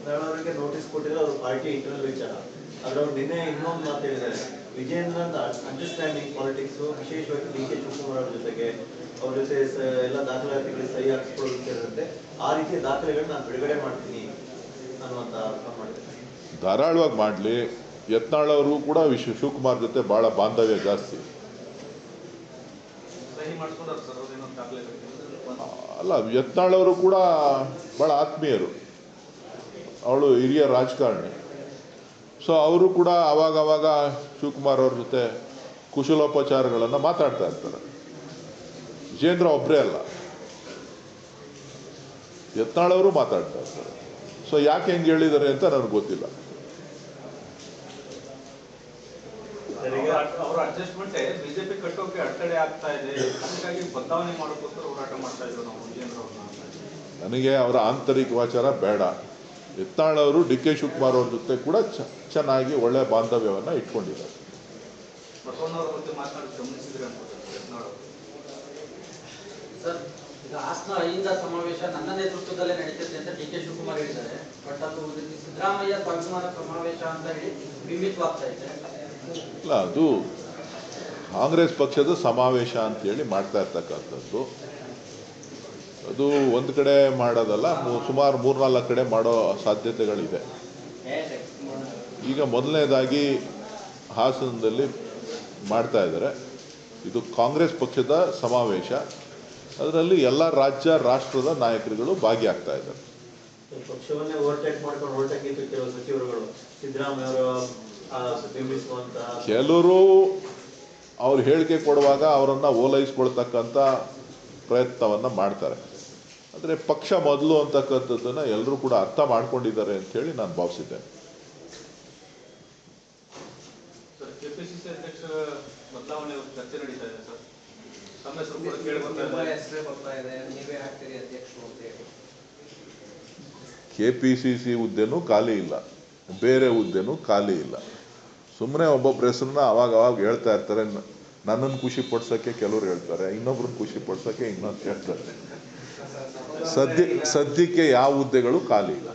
Yatnal notice ಕೊಟ್ಟಿದ್ರೆ ಅವ್ರ party internal ವಿಚಾರ. ಆದ್ರೆ ಅವ್ರು ನಿನ್ನೆ ಇನ್ನೊಂದು ಮಾತು ಹೇಳಿದ್ದಾರೆ, ವಿಜಯೇಂದ್ರನ್ ಅಂಡರ್ಸ್ಟ್ಯಾಂಡಿಂಗ್ ಪಾಲಿಟಿಕ್ಸ್, ವಿಶೇಷವಾಗಿ ಡಿ ಕೆ ಶಿವಕುಮಾರ್ ಅವ್ರ ಜೊತೆಗೆ ಅವ್ರ ಜೊತೆ ಎಲ್ಲ ದಾಖಲಾತಿಗಳಿಗೆ ಸಹಿ ಹಾಕಿಸ್ಕೊಳ್ಳೋದು ಸೇರಿದಂತೆ ಆ ರೀತಿಯ ದಾಖಲೆಗಳನ್ನ ನಾನು ಬಿಡುಗಡೆ ಮಾಡ್ತೀನಿ ಅನ್ನುವಂಥ ಆರೋಪ ಮಾಡಿದ್ದಾರೆ. ಧಾರಾಳವಾಗಿ ಮಾಡಲಿ. ಯತ್ನಾಳ್ ಅವರು ಕೂಡ ಶಿವಕುಮಾರ್ ಜೊತೆ ಭಾಳ ಬಾಂಧವ್ಯ ಜಾಸ್ತಿ ಅಲ್ಲ. ಯತ್ನಾಳ್ ಅವರು ಕೂಡ ಭಾಳ ಆತ್ಮೀಯರು, ಅವಳು ಹಿರಿಯ ರಾಜಕಾರಣಿ. ಸೊ ಅವರು ಕೂಡ ಅವಾಗವಾಗ ಶಿವಕುಮಾರ್ ಅವ್ರ ಜೊತೆ ಕುಶಲೋಪಚಾರಗಳನ್ನು ಮಾತಾಡ್ತಾ ಇರ್ತಾರೆ. ವಿಜೇಂದ್ರ ಒಬ್ಬರೇ ಅಲ್ಲ, ಯತ್ನಾಳ್ ಅವರು ಮಾತಾಡ್ತಾ ಇರ್ತಾರೆ. ಸೊ ಯಾಕೆ ಹೆಂಗೆ ಹೇಳಿದ್ದಾರೆ ಅಂತ ನನಗೆ ಗೊತ್ತಿಲ್ಲ. ಅವರ ಅಡ್ಜಸ್ಟ್ಮೆಂಟ್ ಬಿಜೆಪಿ ಕಟ್ಟೋಕೆ ಅಡೆತಡೆ ಆಗ್ತಾ ಇದೆ, ಹಾಗಾಗಿ ಬದಲಾವಣೆ ಮಾಡೋಕ್ಕೋಸ್ಕರ ಹೋರಾಟ ಮಾಡ್ತಾ ಇದ್ರು ನಾವು ವಿಜೇಂದ್ರ ಅವ್ರನ್ನ. ನನಗೆ ಅವರ ಆಂತರಿಕ ವಾಚಾರ ಬೇಡ. ಯತ್ನಾಳ್ ಅವರು ಡಿ ಕೆ ಶಿವಕುಮಾರ್ ಅವ್ರ ಜೊತೆ ಕೂಡ ಚೆನ್ನಾಗಿ ಒಳ್ಳೆ ಬಾಂಧವ್ಯವನ್ನು ಇಟ್ಕೊಂಡಿದ್ದಾರೆ. ಬಸವಣ್ಣವ್ರ ಬಗ್ಗೆ ಮಾತನಾಡಿ ಗಮನಿಸಿದ್ರೆ ಸರ್, ಈಗ ಹಾಸನ ಅಹಿಂದ ಸಮಾವೇಶ ನನ್ನ ನೇತೃತ್ವದಲ್ಲೇ ನಡೀತಿದೆ ಅಂತ ಡಿ ಕೆ ಶಿವಕುಮಾರ್ ಹೇಳಿದ್ದಾರೆ. ಬಟ್ ಅದು ಸಿದ್ದರಾಮಯ್ಯ ಸ್ವಾಭಿಮಾನ ಸಮಾವೇಶ ಅಂತ ಹೇಳಿ ಬಿಂಬಿತವಾಗ್ತಾ ಇದೆ. ಇಲ್ಲ, ಅದು ಕಾಂಗ್ರೆಸ್ ಪಕ್ಷದ ಸಮಾವೇಶ ಅಂತೇಳಿ ಮಾಡ್ತಾ ಇರ್ತಕ್ಕಂಥದ್ದು. ಅದು ಒಂದು ಕಡೆ ಮಾಡೋದಲ್ಲ, ಸುಮಾರು 3-4 ಕಡೆ ಮಾಡೋ ಸಾಧ್ಯತೆಗಳಿದೆ. ಈಗ ಮೊದಲನೇದಾಗಿ ಹಾಸನದಲ್ಲಿ ಮಾಡ್ತಾ ಇದ್ದಾರೆ. ಇದು ಕಾಂಗ್ರೆಸ್ ಪಕ್ಷದ ಸಮಾವೇಶ. ಅದರಲ್ಲಿ ಎಲ್ಲ ರಾಜ್ಯ ರಾಷ್ಟ್ರದ ನಾಯಕರುಗಳು ಭಾಗಿಯಾಗ್ತಾ ಇದ್ದಾರೆ. ಪಕ್ಷವನ್ನೇ ಓವರ್ಟೇಕ್ ಮಾಡ್ಕೊಂಡು ಹೊರಟಕ್ಕಿಂತ ಕೆಲವು ಸಚಿವರುಗಳು ಸಿದ್ದರಾಮಯ್ಯ ಕೆಲವರು ಅವ್ರು ಹೇಳಿಕೆ ಕೊಡುವಾಗ ಅವರನ್ನು ಓಲೈಸ್ಕೊಳ್ತಕ್ಕಂಥ ಪ್ರಯತ್ನವನ್ನು ಮಾಡ್ತಾರೆ. ಆದರೆ ಪಕ್ಷ ಮೊದಲು ಅಂತಕ್ಕಂಥದ್ದನ್ನು ಎಲ್ಲರೂ ಕೂಡ ಅರ್ಥ ಮಾಡ್ಕೊಂಡಿದ್ದಾರೆ ಅಂತ ಹೇಳಿ ನಾನು ಭಾವಿಸಿದ್ದೇನೆ. ಕೆಪಿಸಿಸಿ ಅಧ್ಯಕ್ಷ ಬದಲಾವಣೆ ಚರ್ಚೆ ನಡೀತಾ ಇದೆ ಸರ್. ಕೆಪಿಸಿಸಿ ಹುದ್ದೆನೂ ಖಾಲಿ ಇಲ್ಲ, ಬೇರೆ ಹುದ್ದೆನೂ ಖಾಲಿ ಇಲ್ಲ. ಸುಮ್ಮನೆ ಒಬ್ಬೊಬ್ಬರ ಹೆಸರನ್ನ ಅವಾಗ ಹೇಳ್ತಾ ಇರ್ತಾರೆ. ನನ್ನನ್ನು ಖುಷಿ ಪಡಿಸೋಕ್ಕೆ ಕೆಲವರು ಹೇಳ್ತಾರೆ, ಇನ್ನೊಬ್ರನ್ನ ಖುಷಿ ಪಡಿಸೋಕ್ಕೆ ಇನ್ನೊಂದು ಹೇಳ್ತಾರೆ. ಸದ್ಯಕ್ಕೆ ಯಾವ ಹುದ್ದೆಗಳು ಖಾಲಿ ಇಲ್ಲ.